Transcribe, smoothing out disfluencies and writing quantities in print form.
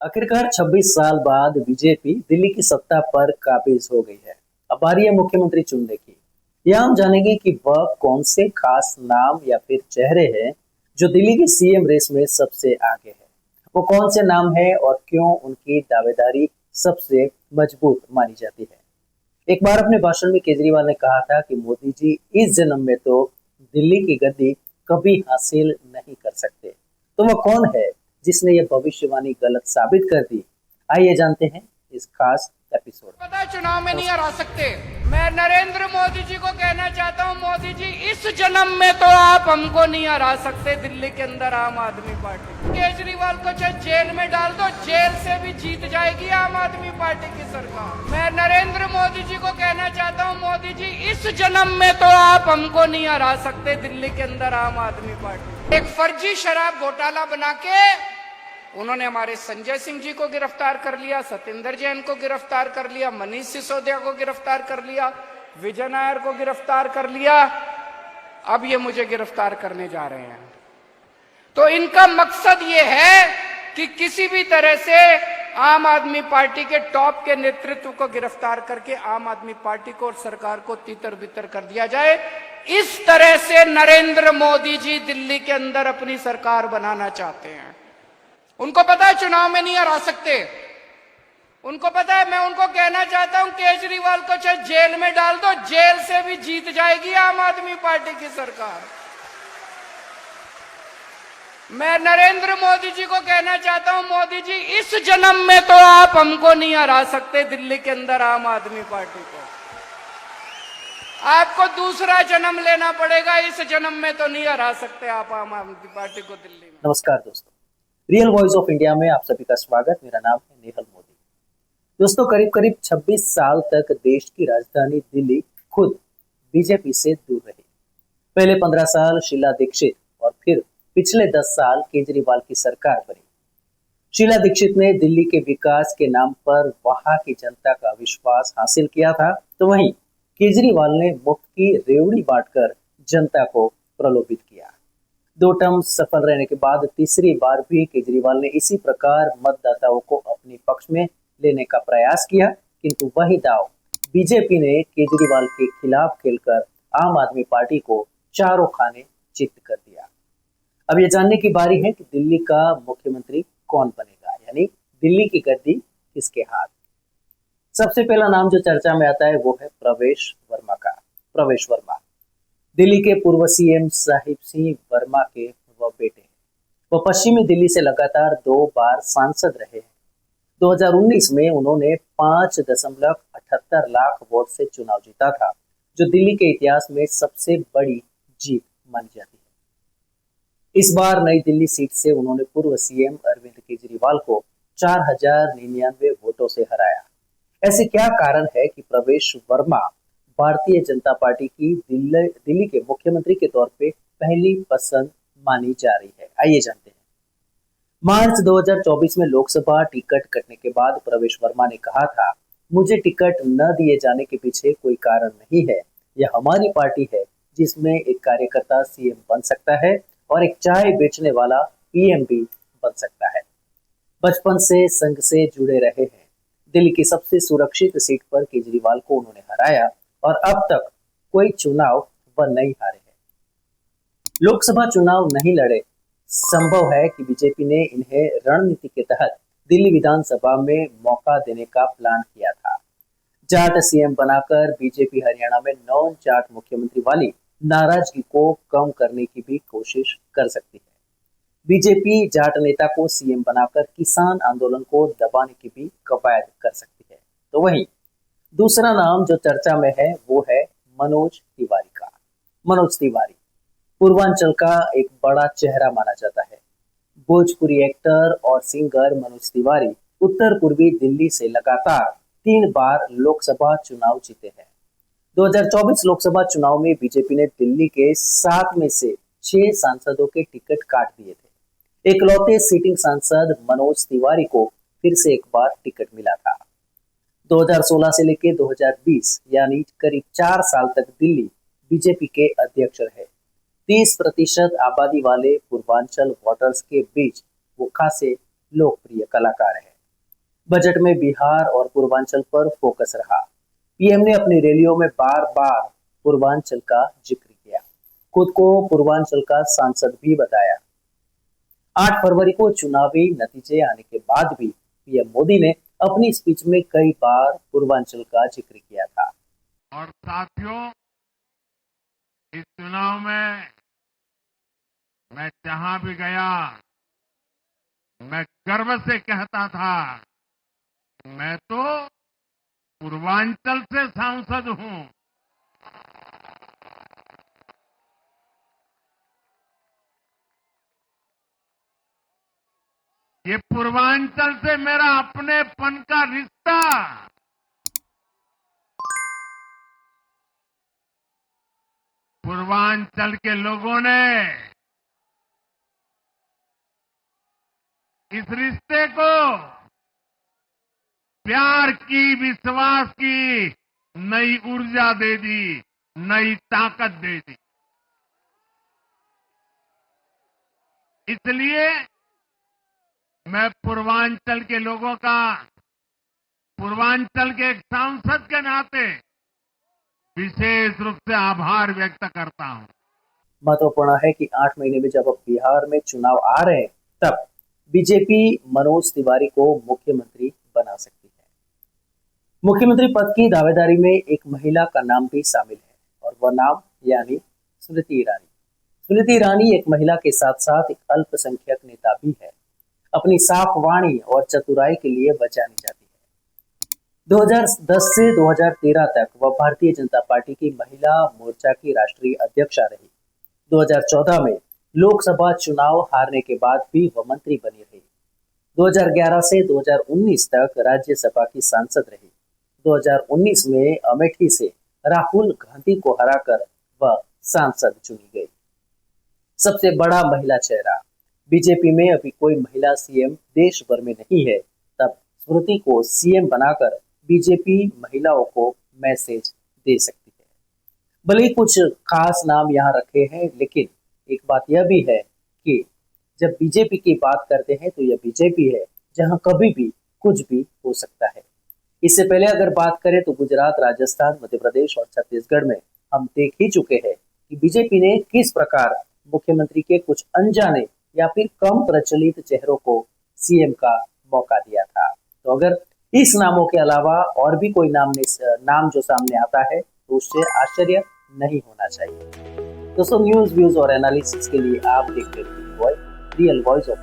आखिरकार 26 साल बाद बीजेपी दिल्ली की सत्ता पर काबिज हो गई है। अब बारी है मुख्यमंत्री चुनने की। यहाँ हम जानेंगे कि वह कौन से खास नाम या फिर चेहरे हैं जो दिल्ली की सीएम रेस में सबसे आगे है। वो कौन से नाम है और क्यों उनकी दावेदारी सबसे मजबूत मानी जाती है। एक बार अपने भाषण में केजरीवाल ने कहा था कि मोदी जी इस जन्म में तो दिल्ली की गद्दी कभी हासिल नहीं कर सकते। तो वह कौन है जिसने ये भविष्यवाणी गलत साबित कर दी। आइए जानते हैं इस खास एपिसोड। पता है चुनाव में नहीं हरा सकते। मैं नरेंद्र मोदी जी को कहना चाहता हूं, मोदी जी इस जन्म में तो आप हमको नहीं हरा सकते। दिल्ली के अंदर आम आदमी पार्टी केजरीवाल को चाहे जेल में डाल दो, जेल से भी जीत जाएगी आम आदमी पार्टी की सरकार। मैं नरेंद्र मोदी जी को कहना चाहता हूं, मोदी जी इस जन्म में तो आप हमको नहीं हरा सकते। दिल्ली के अंदर आम आदमी पार्टी एक फर्जी शराब घोटाला बना के उन्होंने हमारे संजय सिंह जी को गिरफ्तार कर लिया, सत्येंद्र जैन को गिरफ्तार कर लिया, मनीष सिसोदिया को गिरफ्तार कर लिया, विजय नायर को गिरफ्तार कर लिया। अब ये मुझे गिरफ्तार करने जा रहे हैं। तो इनका मकसद ये है कि किसी भी तरह से आम आदमी पार्टी के टॉप के नेतृत्व को गिरफ्तार करके आम आदमी पार्टी को और सरकार को तितर बितर कर दिया जाए। इस तरह से नरेंद्र मोदी जी दिल्ली के अंदर अपनी सरकार बनाना चाहते हैं। उनको पता है चुनाव में नहीं हरा सकते। उनको पता है। मैं उनको कहना चाहता हूं, केजरीवाल को चाहे जेल में डाल दो, जेल से भी जीत जाएगी आम आदमी पार्टी की सरकार। मैं नरेंद्र मोदी जी को कहना चाहता हूं, मोदी जी इस जन्म में तो आप हमको नहीं हरा सकते। दिल्ली के अंदर आम आदमी पार्टी को आपको दूसरा जन्म लेना पड़ेगा। इस जन्म में तो नहीं हरा सकते आप आम आदमी पार्टी को दिल्ली में। नमस्कार दोस्तों, रियल वॉइस ऑफ इंडिया में आप सभी का स्वागत। मेरा नाम है नेहल मोदी। दोस्तों, करीब करीब 26 साल तक देश की राजधानी दिल्ली खुद बीजेपी से दूर रही। पहले 15 साल शीला दीक्षित और फिर पिछले 10 साल केजरीवाल की सरकार बनी। शीला दीक्षित ने दिल्ली के विकास के नाम पर वहां की जनता का विश्वास हासिल किया था, तो वहीं केजरीवाल ने मुफ्त की रेवड़ी बांटकर जनता को प्रलोभित किया। 2 टर्म सफल रहने के बाद तीसरी बार भी केजरीवाल ने इसी प्रकार मतदाताओं को अपने पक्ष में लेने का प्रयास किया, किंतु वही दांव बीजेपी ने केजरीवाल के खिलाफ खेलकर आम आदमी पार्टी को चारों खाने चित कर दिया। अब ये जानने की बारी है कि दिल्ली का मुख्यमंत्री कौन बनेगा, यानी दिल्ली की गद्दी किसके हाथ। सबसे पहला नाम जो चर्चा में आता है वो है प्रवेश वर्मा का। प्रवेश वर्मा दिल्ली के पूर्व सीएम साहिब सिंह वर्मा के वह बेटे हैं। वह पश्चिमी दिल्ली से लगातार 2 बार सांसद रहे हैं। 2019 में उन्होंने 5.78 लाख वोट से चुनाव जीता था, जो दिल्ली के इतिहास में सबसे बड़ी जीत मानी जाती है। इस बार नई दिल्ली सीट से उन्होंने पूर्व सीएम अरविंद केजरीवाल को 4099 वोटों से हराया। ऐसे क्या कारण है कि प्रवेश वर्मा भारतीय जनता पार्टी की दिल्ली के मुख्यमंत्री के तौर पे पहली पसंद मानी जा रही है। आइए जानते हैं। मार्च 2024 में लोकसभा टिकट कटने के बाद प्रवेश वर्मा ने कहा था, मुझे टिकट न दिए जाने के पीछे कोई कारण नहीं है। यह हमारी पार्टी है जिसमें एक कार्यकर्ता सीएम बन सकता है और एक चाय बेचने वाला पीएम भी बन सकता है। बचपन से संघ से जुड़े रहे हैं। दिल्ली की सबसे सुरक्षित सीट पर केजरीवाल को उन्होंने हराया और अब तक कोई चुनाव वह नहीं हारे हैं। लोकसभा चुनाव नहीं लड़े। संभव है कि बीजेपी ने इन्हें रणनीति के तहत दिल्ली विधानसभा में मौका देने का प्लान किया था। जाट सीएम बनाकर बीजेपी हरियाणा में नॉन जाट मुख्यमंत्री वाली नाराजगी को कम करने की भी कोशिश कर सकती है। बीजेपी जाट नेता को सीएम बनाकर किसान आंदोलन को दबाने की भी कवायद कर सकती है। तो वहीं दूसरा नाम जो चर्चा में है वो है मनोज तिवारी का। मनोज तिवारी पूर्वांचल का एक बड़ा चेहरा माना जाता है। भोजपुरी एक्टर और सिंगर मनोज तिवारी उत्तर पूर्वी दिल्ली से लगातार 3 बार लोकसभा चुनाव जीते हैं। 2024 लोकसभा चुनाव में बीजेपी ने दिल्ली के 7 में से 6 सांसदों के टिकट काट दिए थे। इकलौते सिटिंग सांसद मनोज तिवारी को फिर से एक बार टिकट मिला था। 2016 से लेकर 2020 यानी करीब 4 साल तक दिल्ली बीजेपी के अध्यक्ष रहे। 30% आबादी वाले पूर्वांचल वोटर्स के बीच वो खासे लोकप्रिय कलाकार हैं। बजट में बिहार और पूर्वांचल पर फोकस रहा। पीएम ने अपनी रैलियों में बार बार पूर्वांचल का जिक्र किया, खुद को पूर्वांचल का सांसद भी बताया। 8 फरवरी को चुनावी नतीजे आने के बाद भी पीएम मोदी ने अपनी स्पीच में कई बार पूर्वांचल का जिक्र किया था। और साथियों, इस चुनाव में मैं जहां भी गया, मैं गर्व से कहता था, मैं तो पूर्वांचल से सांसद हूं। ये पूर्वांचल से मेरा अपनेपन का रिश्ता पूर्वांचल के लोगों ने इस रिश्ते को प्यार की, विश्वास की नई ऊर्जा दे दी, नई ताकत दे दी। इसलिए मैं पूर्वांचल के लोगों का, पूर्वांचल के एक सांसद के नाते विशेष रूप से आभार व्यक्त करता हूं। महत्वपूर्ण है कि 8 महीने में जब अब बिहार में चुनाव आ रहे हैं, तब बीजेपी मनोज तिवारी को मुख्यमंत्री बना सकती है। मुख्यमंत्री पद की दावेदारी में एक महिला का नाम भी शामिल है और वह नाम यानी स्मृति ईरानी। स्मृति ईरानी एक महिला के साथ साथ एक अल्पसंख्यक नेता भी है। अपनी साफ वाणी और चतुराई के लिए वह जानी जाती है। 2010 से 2013 तक वह भारतीय जनता पार्टी की महिला मोर्चा की राष्ट्रीय अध्यक्षा रही। 2014 में लोकसभा चुनाव हारने के बाद भी वह मंत्री बनी रही। 2011 से 2019 तक राज्यसभा की सांसद रही। 2019 में अमेठी से राहुल गांधी को हराकर वह सांसद चुनी गई। सबसे बड़ा महिला चेहरा। बीजेपी में अभी कोई महिला सीएम देश भर में नहीं है, तब स्मृति को सीएम बनाकर बीजेपी महिलाओं को मैसेज दे सकती है। भले ही कुछ खास नाम यहाँ रखे हैं, लेकिन एक बात यह भी है कि जब बीजेपी की बात करते हैं तो यह बीजेपी है जहां कभी भी कुछ भी हो सकता है। इससे पहले अगर बात करें तो गुजरात, राजस्थान, मध्य प्रदेश और छत्तीसगढ़ में हम देख ही चुके हैं कि बीजेपी ने किस प्रकार मुख्यमंत्री के कुछ अनजाने या फिर कम प्रचलित चेहरों को सीएम का मौका दिया था। तो अगर इस नामों के अलावा और भी कोई नाम जो सामने आता है तो उससे आश्चर्य नहीं होना चाहिए। दोस्तों, न्यूज, व्यूज और एनालिसिस के लिए आप देखते रहिए रियल वॉइस ऑफ